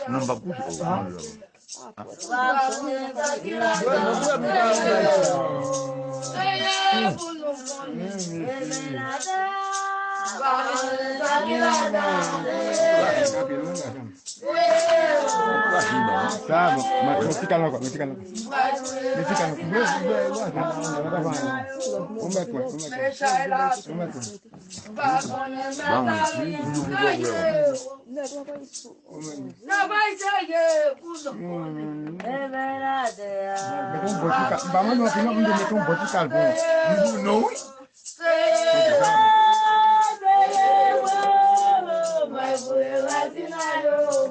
Não vai puxar. Tá bom, mas não fica não, não fica não. Não fica não. Como é que não vai sair, é verdade. Vamos no final onde meter bote de carbono. Não? Vai por lá,